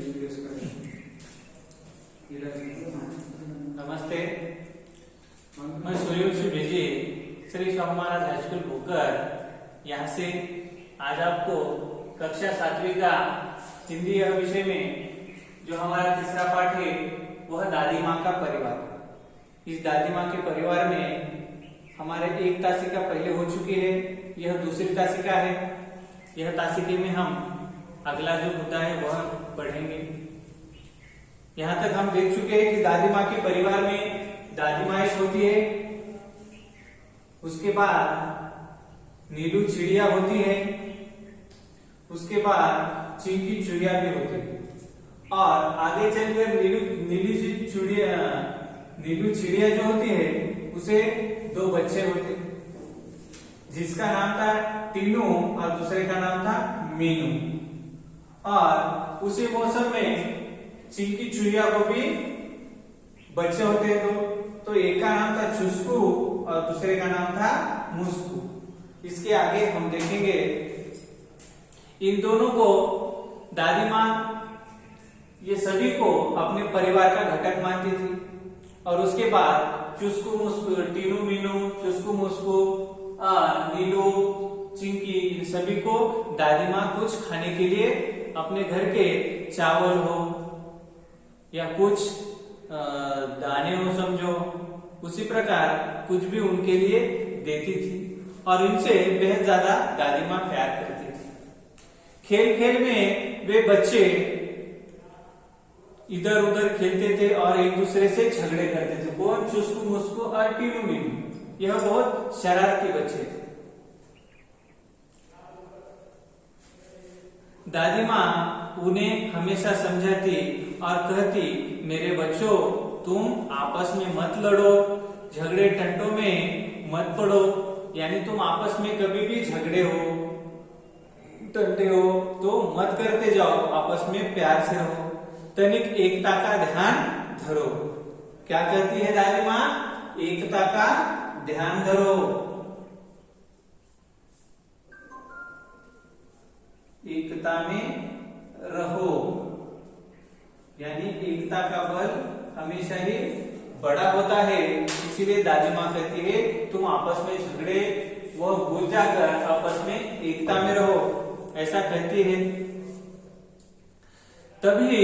नमस्ते, मैं सूर्यवंशी भेजी श्री स्वामी महाराज हाई स्कूल भोकर। यहाँ से आज आपको कक्षा 7वीं का हिंदी विषय में जो हमारा तीसरा पाठ है वह दादी माँ का परिवार। इस दादी माँ के परिवार में हमारे एक तासिका पहले हो चुकी है, यह दूसरी तासिका है। यह तासिके में हम अगला जो मुद्दा है वह पढ़ेंगे। यहाँ तक हम देख चुके हैं कि दादी माँ के परिवार में दादी माँ एक होती है, उसके बाद नीलू चिड़िया होती है, उसके बाद चिंकी चुड़िया भी होती है और आगे चलकर नीलू चिड़िया जो होती है उसे 2 बच्चे होते हैं, जिसका नाम था टीनू और दूसरे का नाम था मीनू। और उसी मौसम में चिंकी चुड़िया को भी बच्चे होते हैं तो एक का नाम था चुस्कू और दूसरे का नाम था मुस्कू। इसके आगे हम देखेंगे इन दोनों को दादी माँ ये सभी को अपने परिवार का घटक मानती थी। और उसके बाद चुस्कू मुस्कू, टीनू मीनू, चुस्कू मुस्कू और नीलू चिंकी, इन सभी को दादी माँ कुछ खाने के लिए अपने घर के चावल हो या कुछ दाने हो समझो, उसी प्रकार कुछ भी उनके लिए देती थी और इनसे बेहद ज्यादा दादी माँ प्यार करती थी। खेल खेल में वे बच्चे इधर उधर खेलते थे और एक दूसरे से झगड़े करते थे। कौन? चुस्कू मुस्कू और टीनू मीनू। यह बहुत शरारती बच्चे थे। दादी माँ उन्हें हमेशा समझाती और कहती, मेरे बच्चों तुम आपस में मत लड़ो, झगड़े टंटों में मत पड़ो, यानी तुम आपस में कभी भी झगड़े हो टंटे हो तो मत करते जाओ, आपस में प्यार से रहो, तनिक एकता का ध्यान धरो। क्या कहती है दादी माँ? एकता का ध्यान धरो, एकता में रहो, यानी एकता का बल हमेशा ही बड़ा होता है। इसीलिए दादी माँ कहती है तुम आपस में झगड़े वो भूल जाकर आपस में एकता में रहो, ऐसा कहती है। तभी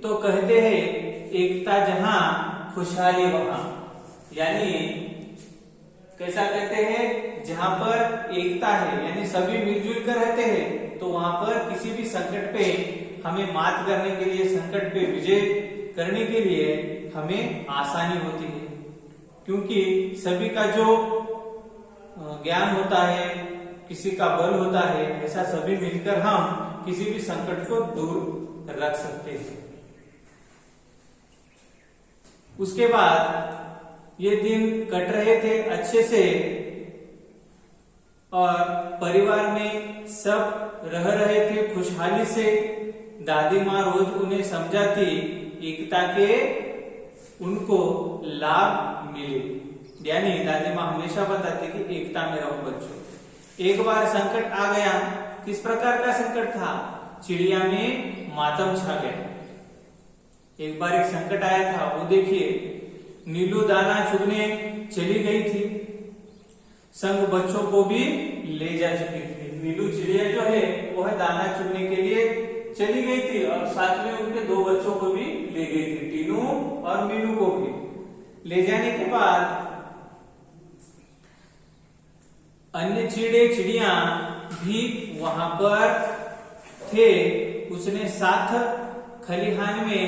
तो कहते हैं एकता जहां खुशहाली वहां, यानी कैसा कहते हैं? जहां पर एकता है यानी सभी मिलजुल कर रहते हैं तो वहां पर किसी भी संकट पे हमें मात करने के लिए, संकट पे विजय करने के लिए हमें आसानी होती है, क्योंकि सभी का जो ज्ञान होता है, किसी का बल होता है, ऐसा सभी मिलकर हम किसी भी संकट को दूर रख सकते हैं। उसके बाद ये दिन कट रहे थे अच्छे से और परिवार में सब रह रहे थे खुशहाली से। दादी माँ रोज उन्हें समझाती, एकता के उनको लाभ मिले, यानी दादी माँ हमेशा बताती कि एकता में रहो बच्चों। एक बार संकट आ गया। किस प्रकार का संकट था? चिड़िया में मातम छा गया। एक बार एक संकट आया था, वो देखिए नीलू दाना चुगने चली गई थी, संग बच्चों को भी ले जा चुकी थी। नीलू चिड़िया जो है वह दाना चुगने के लिए चली गई थी और साथ में उनके 2 बच्चों को भी ले गई थी, टीनू और मीनू को भी। ले जाने के बाद अन्य चिड़िया भी वहां पर थे। उसने साथ खलिहान में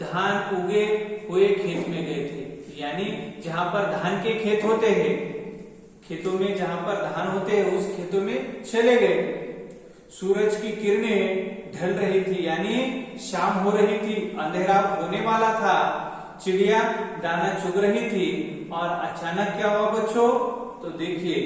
धान उगे हुए खेत में गए थे, यानी जहां पर धान के खेत होते हैं, खेतों में जहां पर धान होते हैं उस खेतों में चले गए। सूरज की किरणें ढल रही थी, यानी शाम हो रही थी, अंधेरा होने वाला था। चिड़िया दाना चुग रही थी और अचानक क्या हुआ बच्चों? तो देखिए